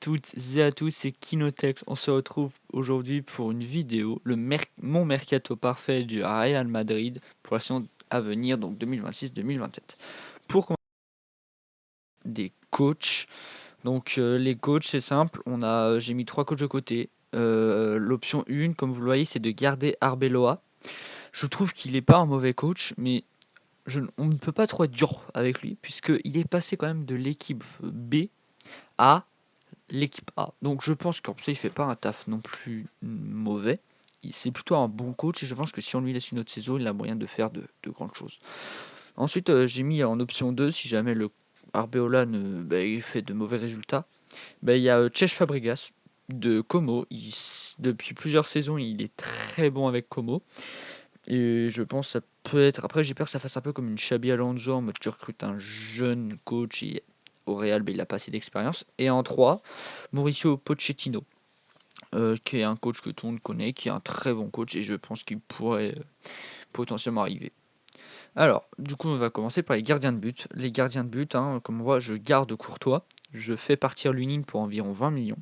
toutes et à tous, c'est Kinotex. On se retrouve aujourd'hui pour une vidéo, mon mercato parfait du Real Madrid pour la saison à venir, donc 2026-2027. Pour commencer, des coachs. Donc les coachs, c'est simple. J'ai mis 3 coachs de côté. L'option 1, comme vous le voyez, c'est de garder Arbeloa. Je trouve qu'il n'est pas un mauvais coach, mais on ne peut pas trop être dur avec lui, puisqu'il est passé quand même de l'équipe B à l'équipe A. Donc je pense qu'en ça, il fait pas un taf non plus mauvais. C'est plutôt un bon coach et je pense que si on lui laisse une autre saison, il a moyen de faire de grandes choses. Ensuite, j'ai mis en option 2, si jamais le Arbeloa il fait de mauvais résultats, il y a Cesc Fabregas de Como. Depuis plusieurs saisons, il est très bon avec Como. Et je pense que ça peut être. Après, j'ai peur que ça fasse un peu comme une Xabi Alonso en mode tu recrutes un jeune coach et au Real, il a pas assez d'expérience. Et en 3, Mauricio Pochettino, qui est un coach que tout le monde connaît, qui est un très bon coach et je pense qu'il pourrait potentiellement arriver. Alors, du coup, on va commencer par les gardiens de but. Les gardiens de but, comme on voit, je garde Courtois. Je fais partir Lunin pour environ 20 millions.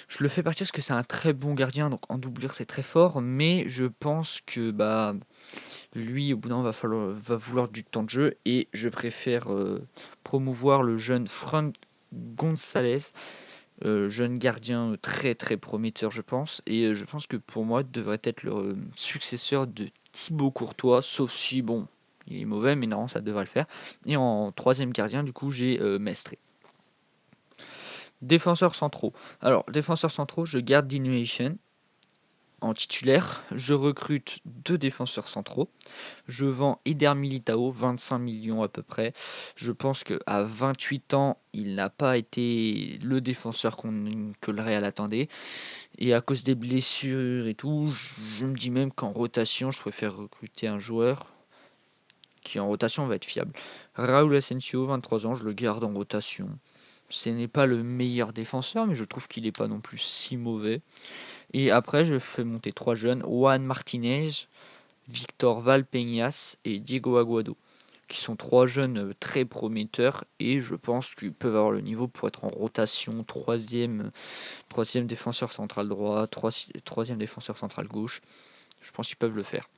Je le fais partir parce que c'est un très bon gardien, donc en doublure c'est très fort, mais je pense que lui au bout d'un moment va vouloir du temps de jeu et je préfère promouvoir le jeune Fran Gonzalez, jeune gardien très très prometteur je pense, et je pense que pour moi devrait être le successeur de Thibaut Courtois, sauf si bon il est mauvais, mais non ça devrait le faire. Et en troisième gardien du coup j'ai Mestre. Défenseurs centraux. Alors, défenseurs centraux, je garde Dinuation en titulaire. Je recrute 2 défenseurs centraux. Je vends Eder Militao, 25 millions à peu près. Je pense qu'à 28 ans, il n'a pas été le défenseur que le Real attendait. Et à cause des blessures et tout, je me dis même qu'en rotation, je préfère recruter un joueur qui en rotation va être fiable. Raúl Asensio, 23 ans, je le garde en rotation. Ce n'est pas le meilleur défenseur, mais je trouve qu'il n'est pas non plus si mauvais. Et après, je fais monter 3 jeunes, Juan Martinez, Victor Valpeñas et Diego Aguado, qui sont 3 jeunes très prometteurs et je pense qu'ils peuvent avoir le niveau pour être en rotation, troisième défenseur central droit, troisième défenseur central gauche. Je pense qu'ils peuvent le faire.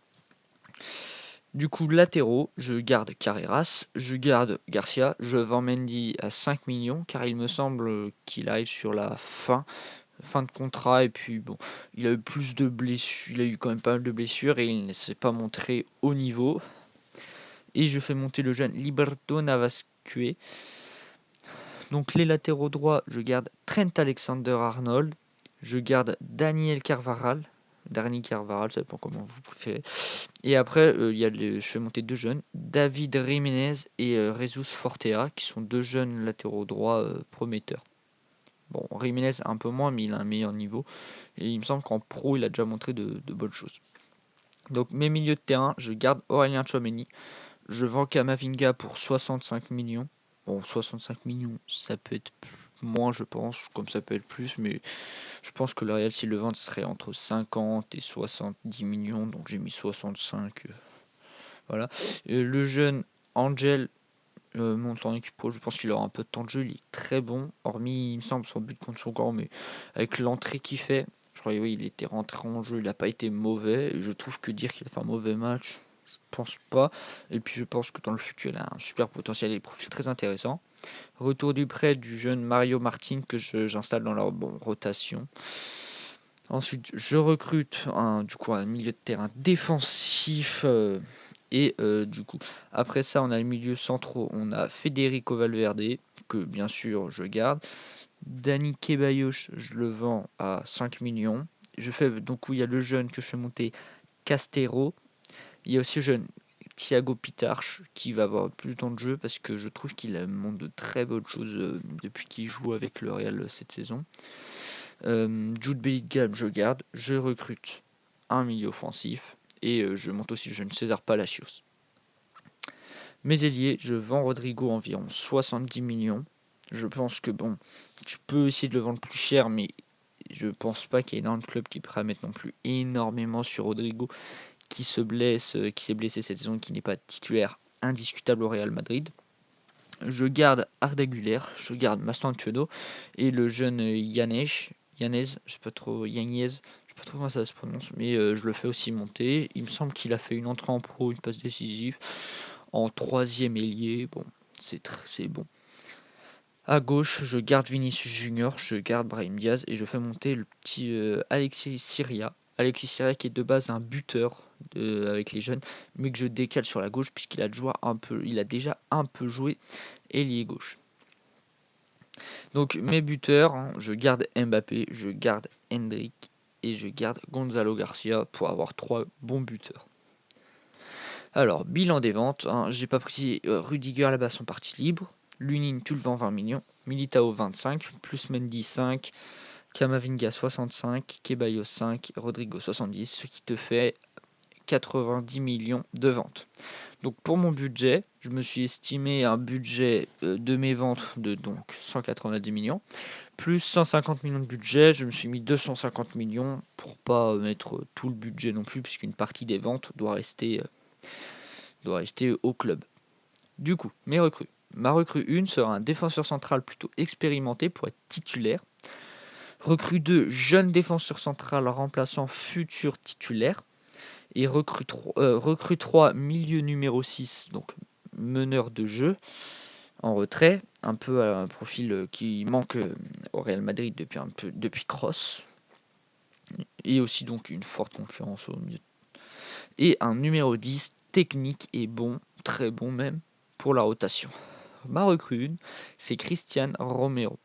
Du coup, latéraux, je garde Carreras, je garde Garcia, je vends Mendy à 5 millions car il me semble qu'il arrive sur la fin de contrat et puis bon, il a eu plus de blessures, il a eu quand même pas mal de blessures et il ne s'est pas montré au niveau. Et je fais monter le jeune Liberto Navasque. Donc les latéraux droits, je garde Trent Alexander-Arnold, je garde Daniel Carvajal, Dani Carvajal, ça dépend comment vous préférez. Et après, je fais monter 2 jeunes, David Jiménez et Jesus Fortea, qui sont 2 jeunes latéraux droits prometteurs. Bon, Jiménez un peu moins, mais il a un meilleur niveau. Et il me semble qu'en pro, il a déjà montré de bonnes choses. Donc mes milieux de terrain, je garde Aurélien Tchouaméni. Je vends Kamavinga pour 65 millions. Bon, 65 millions, ça peut être moins, je pense, comme ça peut être plus, mais je pense que le Real, s'il le vend, serait entre 50 et 70 millions, donc j'ai mis 65. Voilà. Le jeune Angel monte en équipe pro, je pense qu'il aura un peu de temps de jeu, il est très bon, hormis, il me semble, son but contre son camp, mais avec l'entrée qu'il fait, je crois oui, il était rentré en jeu, il n'a pas été mauvais, et je trouve que dire qu'il a fait un mauvais match, pense pas. Et puis je pense que dans le futur, il a un super potentiel et des profils très intéressants. Retour du prêt du jeune Mario Martin que j'installe dans leur rotation. Ensuite, je recrute un milieu de terrain défensif. Du coup, après ça, on a le milieu centraux. On a Federico Valverde, que bien sûr je garde. Dani Ceballos, je le vends à 5 millions. Donc, il y a le jeune que je fais monter Castero. Il y a aussi le jeune Thiago Pitarch qui va avoir plus de temps de jeu parce que je trouve qu'il montre de très bonnes choses depuis qu'il joue avec le Real cette saison. Jude Bellingham, je garde. Je recrute un milieu offensif et je monte aussi le jeune César Palacios. Mes ailiers, je vends Rodrigo environ 70 millions. Je pense que bon, tu peux essayer de le vendre plus cher, mais je pense pas qu'il y ait énormément de clubs qui pourraient mettre non plus énormément sur Rodrigo, qui s'est blessé cette saison, qui n'est pas titulaire indiscutable au Real Madrid. Je garde Arda Güler, je garde Mastantuono et le jeune Yanez, je sais pas trop, Yanez, je sais pas trop comment ça se prononce, mais je le fais aussi monter. Il me semble qu'il a fait une entrée en pro, une passe décisive en troisième ailier. Bon, c'est bon. À gauche, je garde Vinicius Junior, je garde Brahim Diaz et je fais monter le petit Alexis Syria. Alexis Syria qui est de base un buteur avec les jeunes, mais que je décale sur la gauche puisqu'il a il a déjà un peu joué ailier gauche. Donc mes buteurs, hein, je garde Mbappé, je garde Hendrick et je garde Gonzalo Garcia pour avoir 3 bons buteurs. Alors, bilan des ventes, hein, j'ai pas précisé, Rudiger là-bas sont partis libres. Lunin, tu le vends 20 millions. Militao 25, plus Mendy 5, Camavinga 65, Ceballos 5, Rodrigo 70, ce qui te fait 90 millions de ventes. Donc pour mon budget, je me suis estimé un budget de mes ventes de donc 190 millions, plus 150 millions de budget, je me suis mis 250 millions pour pas mettre tout le budget non plus, puisqu'une partie des ventes doit rester au club. Du coup, mes recrues. Ma recrue 1 sera un défenseur central plutôt expérimenté pour être titulaire. Recrue 2, jeune défenseur central remplaçant futur titulaire. Et recrue 3, milieu numéro 6, donc meneur de jeu, en retrait, un peu à un profil qui manque au Real Madrid depuis Kroos. Et aussi donc une forte concurrence au milieu. Et un numéro 10, technique et bon, très bon même, pour la rotation. Ma recrue 1, c'est Cristian Romero.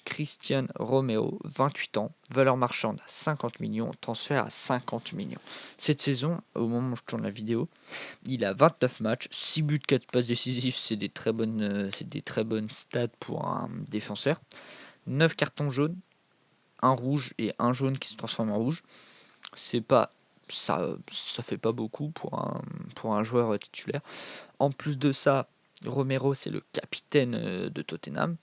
Cristian Romero, 28 ans, valeur marchande 50 millions, transfert à 50 millions. Cette saison, au moment où je tourne la vidéo, il a 29 matchs, 6 buts, 4 passes décisives, c'est des très bonnes stats pour un défenseur. 9 cartons jaunes, un rouge et un jaune qui se transforme en rouge. C'est pas ça fait pas beaucoup pour un joueur titulaire. En plus de ça, Romero c'est le capitaine de Tottenham.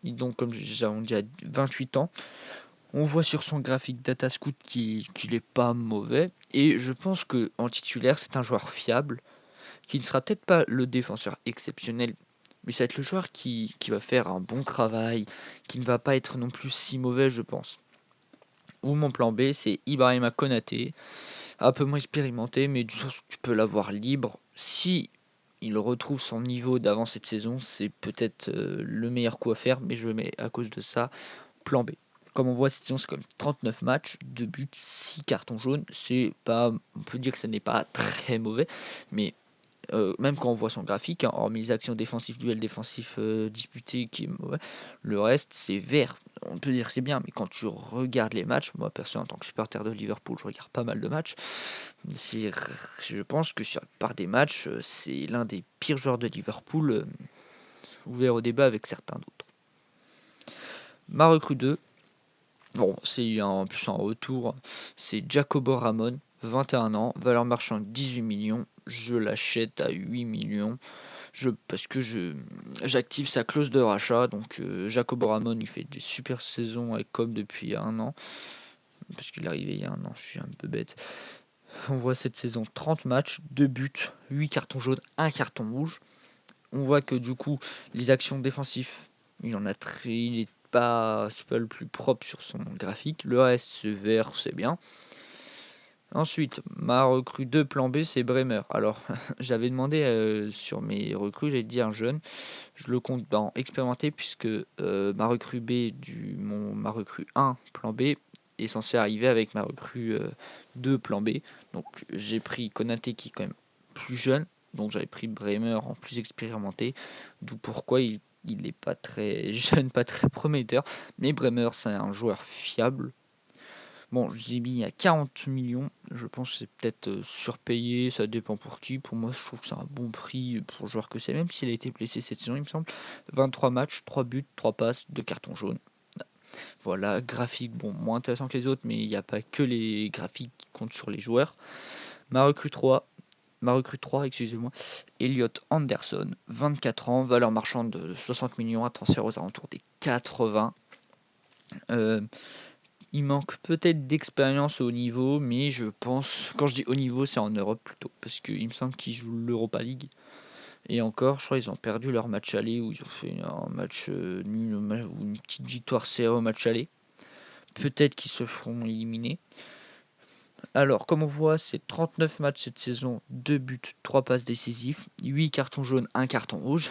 Donc comme j'ai dit à 28 ans, on voit sur son graphique Datascout qu'il est pas mauvais et je pense que en titulaire c'est un joueur fiable qui ne sera peut-être pas le défenseur exceptionnel, mais ça va être le joueur qui va faire un bon travail, qui ne va pas être non plus si mauvais je pense. Ou mon plan B c'est Ibrahima Konaté, un peu moins expérimenté mais du sens où tu peux l'avoir libre. Si il retrouve son niveau d'avant cette saison, c'est peut-être le meilleur coup à faire, mais je mets à cause de ça plan B. Comme on voit, cette saison, c'est comme 39 matchs, 2 buts, 6 cartons jaunes. On peut dire que ce n'est pas très mauvais, mais même quand on voit son graphique, hein, hormis les actions défensives, duels défensifs disputés, qui est mauvais, le reste c'est vert. On peut dire que c'est bien, mais quand tu regardes les matchs, moi perso en tant que supporter de Liverpool, je regarde pas mal de matchs. Je pense que sur la part des matchs, c'est l'un des pires joueurs de Liverpool, ouvert au débat avec certains d'autres. Ma recrue 2, bon, c'est en plus en retour, c'est Jacobo Ramon, 21 ans, valeur marchande 18 millions, je l'achète à 8 millions, parce que j'active sa clause de rachat, donc Jacobo Ramon il fait des super saisons avec Com depuis un an, parce qu'il est arrivé il y a un an, je suis un peu bête. On voit cette saison 30 matchs, 2 buts, 8 cartons jaunes, 1 carton rouge. On voit que du coup, les actions défensives, il est c'est pas le plus propre sur son graphique. Le reste, c'est vert, c'est bien. Ensuite, ma recrue 2 plan B, c'est Bremer. Alors, j'avais demandé sur mes recrues, j'avais dit un jeune. Je le compte dans expérimenté puisque ma recrue ma recrue 1 plan B est censé arriver avec ma recrue 2 plan B. Donc, j'ai pris Konaté qui est quand même plus jeune. Donc, j'avais pris Bremer en plus expérimenté. D'où pourquoi il n'est pas très jeune, pas très prometteur. Mais Bremer, c'est un joueur fiable. Bon, j'ai mis à 40 millions. Je pense que c'est peut-être surpayé. Ça dépend pour qui. Pour moi, je trouve que c'est un bon prix pour le joueur que c'est. Même s'il a été blessé cette saison, il me semble. 23 matchs, 3 buts, 3 passes, 2 cartons jaunes. Voilà, graphique, bon, moins intéressant que les autres, mais il n'y a pas que les graphiques qui comptent sur les joueurs. Ma recrue 3, excusez-moi, Elliot Anderson, 24 ans, valeur marchande de 60 millions, à transfert aux alentours des 80. Il manque peut-être d'expérience au niveau, mais je pense, quand je dis haut niveau, c'est en Europe plutôt, parce qu'il me semble qu'il joue l'Europa League. Et encore, je crois qu'ils ont perdu leur match aller, où ils ont fait un match nul ou une petite victoire serrée au match aller. Peut-être qu'ils se feront éliminer. Alors, comme on voit, c'est 39 matchs cette saison, 2 buts, 3 passes décisives, 8 cartons jaunes, 1 carton rouge.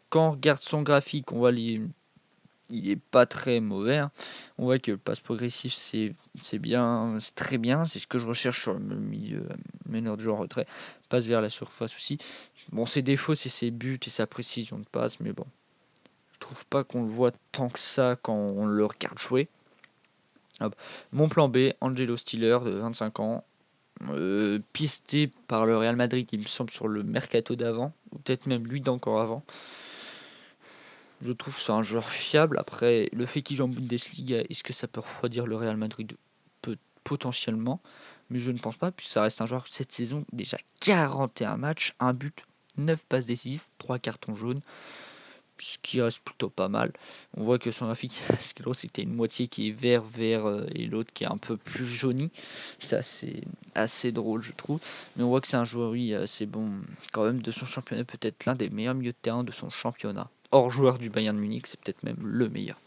Quand on regarde son graphique, on voit il est pas très mauvais, hein. On voit que le passe progressif, c'est bien, c'est très bien. C'est ce que je recherche sur le milieu meneur de jeu en retrait. Passe vers la surface aussi. Bon, ses défauts, c'est ses buts et sa précision de passe, mais bon, je trouve pas qu'on le voit tant que ça quand on le regarde jouer. Hop. Mon plan B, Angelo Stiller, de 25 ans, pisté par le Real Madrid, il me semble, sur le mercato d'avant, ou peut-être même lui d'encore avant. Je trouve que c'est un joueur fiable. Après, le fait qu'il joue en Bundesliga, est-ce que ça peut refroidir le Real Madrid? Potentiellement, mais je ne pense pas, puisque ça reste un joueur cette saison, déjà 41 matchs, 1 but, 9 passes décisives, 3 cartons jaunes, ce qui reste plutôt pas mal. On voit que son graphique, ce qui est drôle, c'est que tu as une moitié qui est vert et l'autre qui est un peu plus jauni. C'est assez drôle, je trouve. Mais on voit que c'est un joueur, oui, assez bon quand même de son championnat, peut-être l'un des meilleurs milieux de terrain de son championnat. Hors joueur du Bayern Munich, c'est peut-être même le meilleur.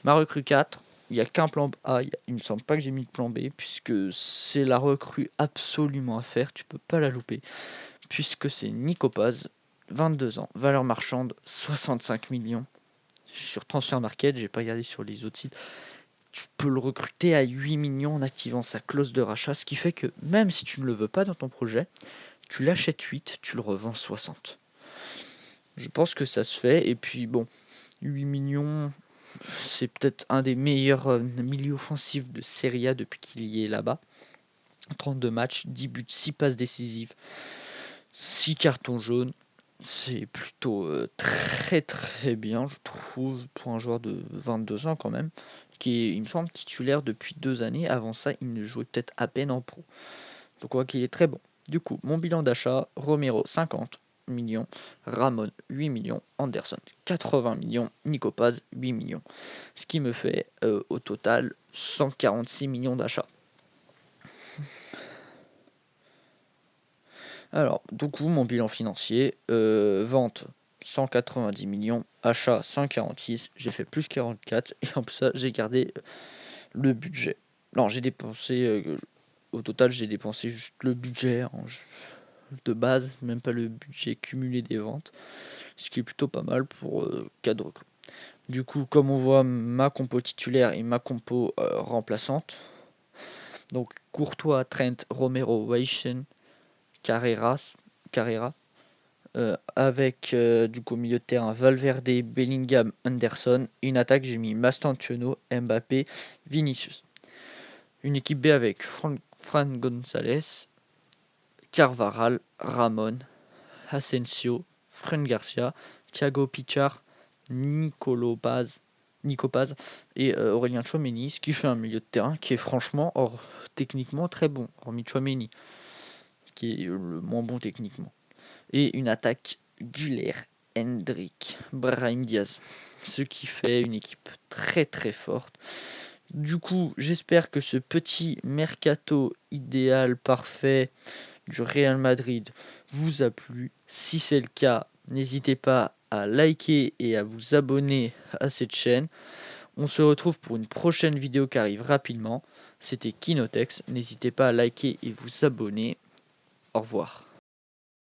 Ma recrue 4, il n'y a qu'un plan A, il me semble pas que j'ai mis de plan B, puisque c'est la recrue absolument à faire, tu peux pas la louper, puisque c'est Nico Paz, 22 ans, valeur marchande 65 millions. Sur Transfer Market, j'ai pas regardé sur les autres sites, tu peux le recruter à 8 millions en activant sa clause de rachat, ce qui fait que même si tu ne le veux pas dans ton projet, tu l'achètes 8, tu le revends 60. Je pense que ça se fait, et puis bon, 8 millions, c'est peut-être un des meilleurs milieux offensifs de Serie A depuis qu'il y est là-bas. 32 matchs, 10 buts, 6 passes décisives, 6 cartons jaunes. C'est plutôt très très bien, je trouve, pour un joueur de 22 ans quand même, qui est, il me semble, titulaire depuis 2 années. Avant ça, il ne jouait peut-être à peine en pro. Donc on voit qu'il est très bon. Du coup, mon bilan d'achat, Romero 50 millions, Ramon 8 millions, Anderson 80 millions, Nico Paz 8 millions. Ce qui me fait au total 146 millions d'achats. Alors, du coup, mon bilan financier, vente 190 millions, achat 146, j'ai fait plus 44, et en plus ça, j'ai gardé le budget. Non, j'ai dépensé, au total, j'ai dépensé juste le budget de base, même pas le budget cumulé des ventes, ce qui est plutôt pas mal pour 4 recrues. Du coup, comme on voit, ma compo titulaire et ma compo remplaçante. Donc Courtois, Trent, Romero, Weishen, Carrera, avec du coup milieu de terrain Valverde, Bellingham, Anderson. Une attaque, j'ai mis Mastantuono, Mbappé, Vinicius. Une équipe B avec Fran González, Carvajal, Ramon, Asensio, Fran Garcia, Thiago Pichard, Nico Paz et Aurélien Tchouaméni, ce qui fait un milieu de terrain qui est franchement techniquement très bon, hormis Tchouaméni, qui est le moins bon techniquement. Et une attaque Güler, Hendrik, Brahim Diaz, ce qui fait une équipe très très forte. Du coup, j'espère que ce petit mercato idéal parfait du Real Madrid vous a plu. Si c'est le cas, n'hésitez pas à liker et à vous abonner à cette chaîne. On se retrouve pour une prochaine vidéo qui arrive rapidement. C'était Kinotex. N'hésitez pas à liker et vous abonner. Au revoir.